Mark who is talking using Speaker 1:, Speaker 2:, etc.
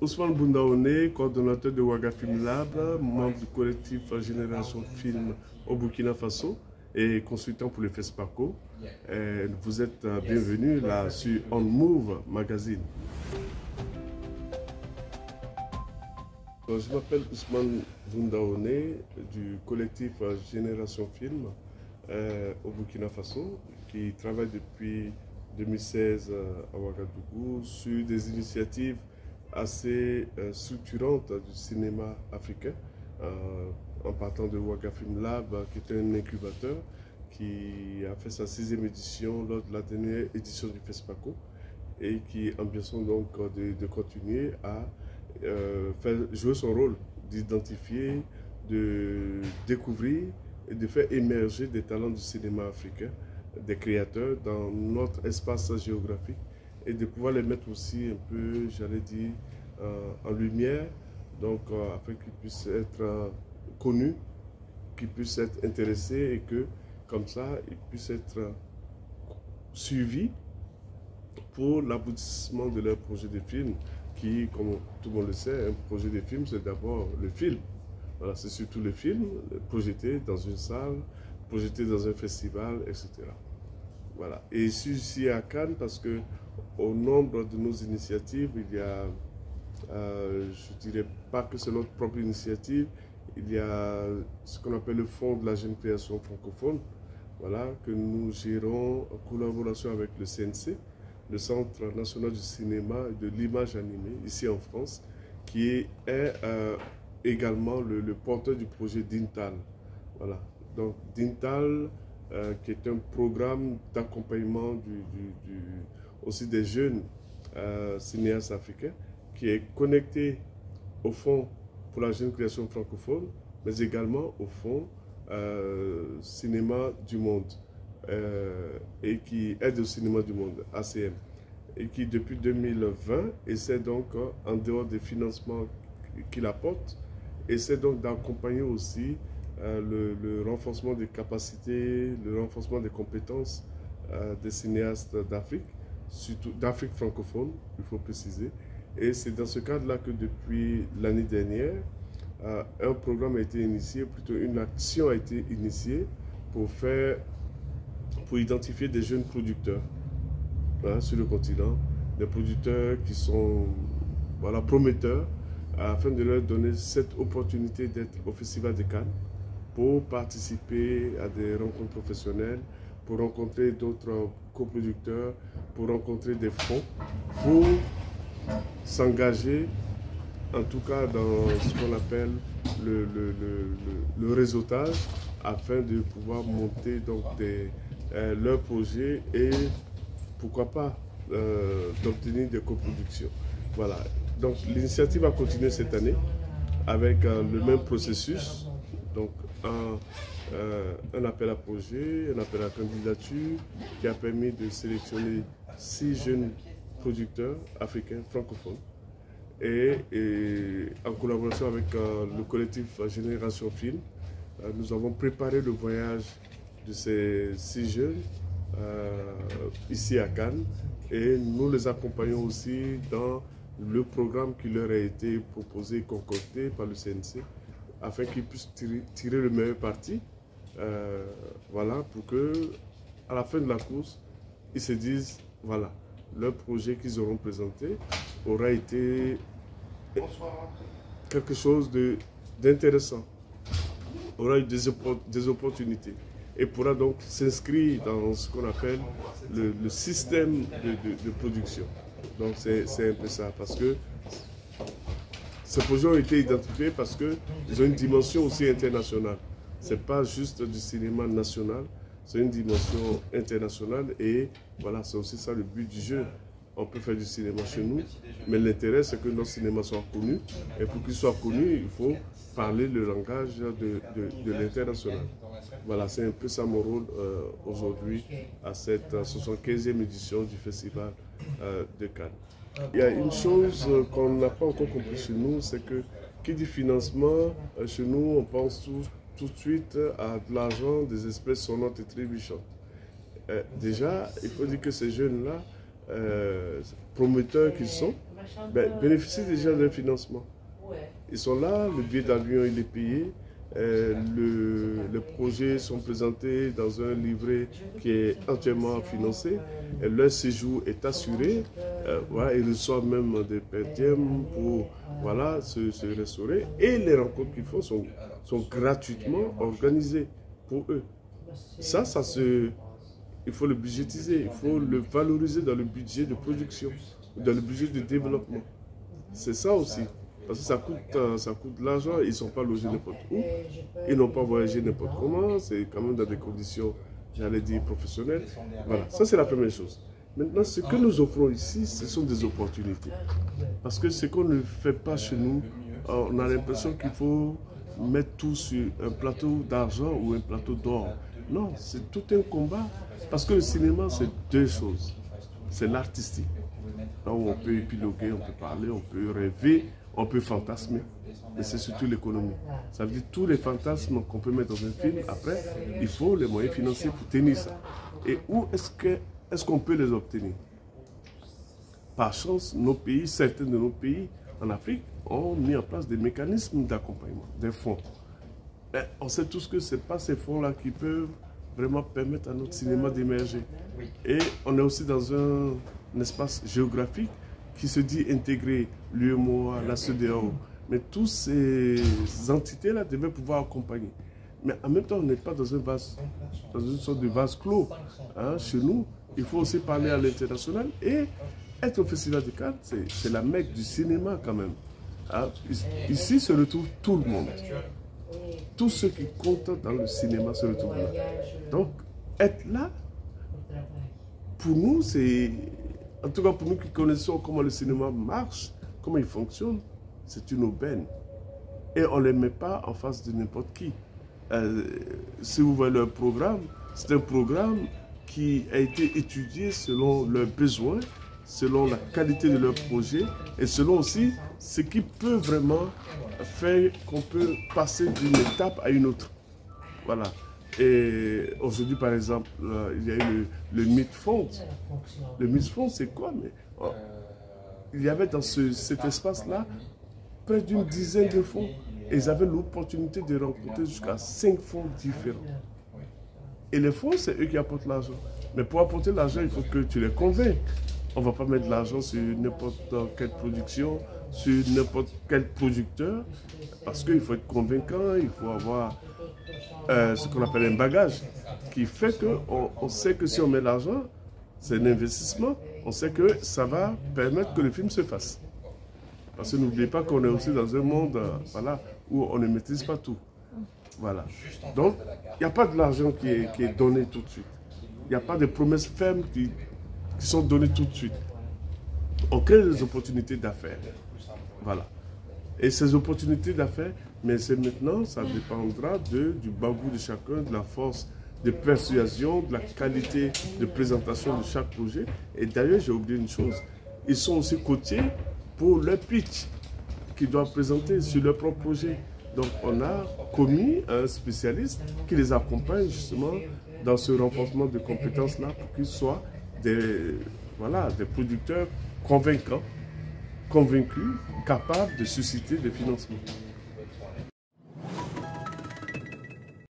Speaker 1: Ousmane Boundaoné, coordonnateur de Ouaga Film Lab, membre du collectif Génération Film au Burkina Faso et consultant pour le FESPACO. Vous êtes bienvenus là sur On Move Magazine. Je m'appelle Ousmane Boundaoné du collectif Génération Film au Burkina Faso qui travaille depuis 2016 à Ouagadougou sur des initiatives assez structurantes du cinéma africain, en partant de Ouaga Film Lab, qui est un incubateur qui a fait sa 6e édition lors de la dernière édition du FESPACO et qui ambitionne donc de continuer à faire jouer son rôle, d'identifier, de découvrir et de faire émerger des talents du cinéma africain, des créateurs dans notre espace géographique et de pouvoir les mettre aussi un peu, j'allais dire, en lumière, donc afin qu'ils puissent être connus, qu'ils puissent être intéressés et que, comme ça, ils puissent être suivis pour l'aboutissement de leur projet de film qui, comme tout le monde le sait, un projet de film, c'est d'abord le film. Voilà, c'est surtout le film projeté dans une salle, projeté dans un festival, etc. Voilà. Et je suis ici à Cannes parce que au nombre de nos initiatives, il y a, je ne dirais pas que c'est notre propre initiative, il y a ce qu'on appelle le Fonds de la jeune création francophone, voilà, que nous gérons en collaboration avec le CNC, le Centre national du cinéma et de l'image animée, ici en France, qui est également le porteur du projet Dintal. Voilà. Donc Dintal, qui est un programme d'accompagnement aussi des jeunes cinéastes africains, qui est connecté au Fonds pour la jeune création francophone, mais également au Fonds Cinéma du Monde, et qui aide au cinéma du monde, ACM, et qui depuis 2020 essaie donc, en dehors des financements qu'il apporte, essaie donc d'accompagner aussi le renforcement des capacités, le renforcement des compétences des cinéastes d'Afrique, surtout d'Afrique francophone, il faut préciser. Et c'est dans ce cadre-là que depuis l'année dernière, un programme a été initié, plutôt une action a été initiée pour identifier des jeunes producteurs, voilà, sur le continent, des producteurs qui sont, voilà, prometteurs, afin de leur donner cette opportunité d'être au Festival de Cannes, pour participer à des rencontres professionnelles, pour rencontrer d'autres coproducteurs, pour rencontrer des fonds, pour s'engager, en tout cas dans ce qu'on appelle le réseautage, afin de pouvoir monter donc leurs projets et pourquoi pas d'obtenir des coproductions. Voilà. Donc l'initiative a continué cette année avec le même processus, donc un appel à projet, un appel à candidature qui a permis de sélectionner 6 jeunes producteurs africains francophones et en collaboration avec le collectif Génération Film, nous avons préparé le voyage de ces 6 jeunes ici à Cannes et nous les accompagnons aussi dans le programme qui leur a été proposé et concocté par le CNC afin qu'ils puissent tirer le meilleur parti, voilà, pour que à la fin de la course, ils se disent, voilà, leur projet qu'ils auront présenté aura été quelque chose d'intéressant, aura eu des opportunités et pourra donc s'inscrire dans ce qu'on appelle le système de production. Donc c'est un peu ça, parce que ces projets ont été identifiés parce qu'ils ont une dimension aussi internationale. Ce n'est pas juste du cinéma national, c'est une dimension internationale et voilà, c'est aussi ça le but du jeu. On peut faire du cinéma chez nous, mais l'intérêt c'est que notre cinéma soit connu et pour qu'il soit connu, il faut parler le langage de l'international. Voilà, c'est un peu ça mon rôle aujourd'hui à cette 75e édition du Festival de Cannes. Il y a une chose qu'on n'a pas encore compris chez nous, c'est que qui dit financement, chez nous on pense tout de suite à de l'argent, des espèces sonnantes et trébuchantes. Déjà, il faut dire que ces jeunes-là, prometteurs qu'ils sont, bénéficient déjà d'un financement. Ils sont là, le billet d'avion il est payé, les projets sont présentés dans un livret qui est entièrement financé, leur séjour est assuré, voilà, ils reçoivent même des perdièmes pour voilà, se restaurer, et les rencontres qu'ils font sont gratuitement organisées pour eux. Ça il faut le budgétiser, il faut le valoriser dans le budget de production, dans le budget de développement. C'est ça aussi. Parce que ça coûte de l'argent, ils ne sont pas logés n'importe où, ils n'ont pas voyagé n'importe comment, c'est quand même dans des conditions, j'allais dire, professionnelles. Voilà, ça c'est la première chose. Maintenant, ce que nous offrons ici, ce sont des opportunités. Parce que ce qu'on ne fait pas chez nous, on a l'impression qu'il faut mettre tout sur un plateau d'argent ou un plateau d'or. Non, c'est tout un combat. Parce que le cinéma, c'est deux choses. C'est l'artistique. Là où on peut épiloguer, on peut parler, on peut rêver, on peut fantasmer, mais c'est surtout l'économie. Ça veut dire tous les fantasmes qu'on peut mettre dans un film, après, il faut les moyens financiers pour tenir ça. Et où est-ce qu'on peut les obtenir? Par chance, nos pays, certains de nos pays en Afrique ont mis en place des mécanismes d'accompagnement, des fonds. Mais on sait tous que ce n'est pas ces fonds-là qui peuvent vraiment permettre à notre cinéma d'émerger. Et on est aussi dans un espace géographique qui se dit intégrer l'UEMOA, la CEDEAO. Mais toutes ces entités-là devaient pouvoir accompagner. Mais en même temps, on n'est pas dans une sorte de vase clos. Hein. Chez nous, il faut aussi parler à l'international. Et être au Festival de Cannes, c'est la mecque du cinéma quand même. Hein. Ici se retrouve tout le monde. Tous ceux qui comptent dans le cinéma se retrouvent là. Donc, être là, pour nous, c'est... En tout cas, pour nous qui connaissons comment le cinéma marche, comment il fonctionne, c'est une aubaine. Et on ne les met pas en face de n'importe qui. Si vous voyez leur programme, c'est un programme qui a été étudié selon leurs besoins, selon la qualité de leur projet et selon aussi ce qui peut vraiment faire qu'on peut passer d'une étape à une autre. Voilà. Et aujourd'hui, par exemple, il y a eu le Midfond. Le Midfond, c'est quoi? Mais il y avait dans cet espace-là près d'une dizaine de fonds. Et ils avaient l'opportunité de rencontrer jusqu'à 5 fonds différents. Et les fonds, c'est eux qui apportent l'argent. Mais pour apporter l'argent, il faut que tu les convainques. On ne va pas mettre de l'argent sur n'importe quelle production, sur n'importe quel producteur, parce qu'il faut être convaincant, il faut avoir ce qu'on appelle un bagage, qui fait qu'on sait que si on met l'argent, c'est un investissement, on sait que ça va permettre que le film se fasse. Parce que n'oubliez pas qu'on est aussi dans un monde voilà, où on ne maîtrise pas tout. Voilà. Donc, il n'y a pas de l'argent qui est donné tout de suite. Il n'y a pas de promesses fermes qui sont données tout de suite. On crée des opportunités d'affaires. Voilà. Et ces opportunités d'affaires, mais c'est maintenant, ça dépendra du bagou de chacun, de la force de persuasion, de la qualité de présentation de chaque projet. Et d'ailleurs, j'ai oublié une chose, ils sont aussi coachés pour leur pitch qu'ils doivent présenter sur leur propre projet. Donc, on a commis un spécialiste qui les accompagne justement dans ce renforcement de compétences-là pour qu'ils soient des producteurs convaincants, convaincus, capables de susciter des financements.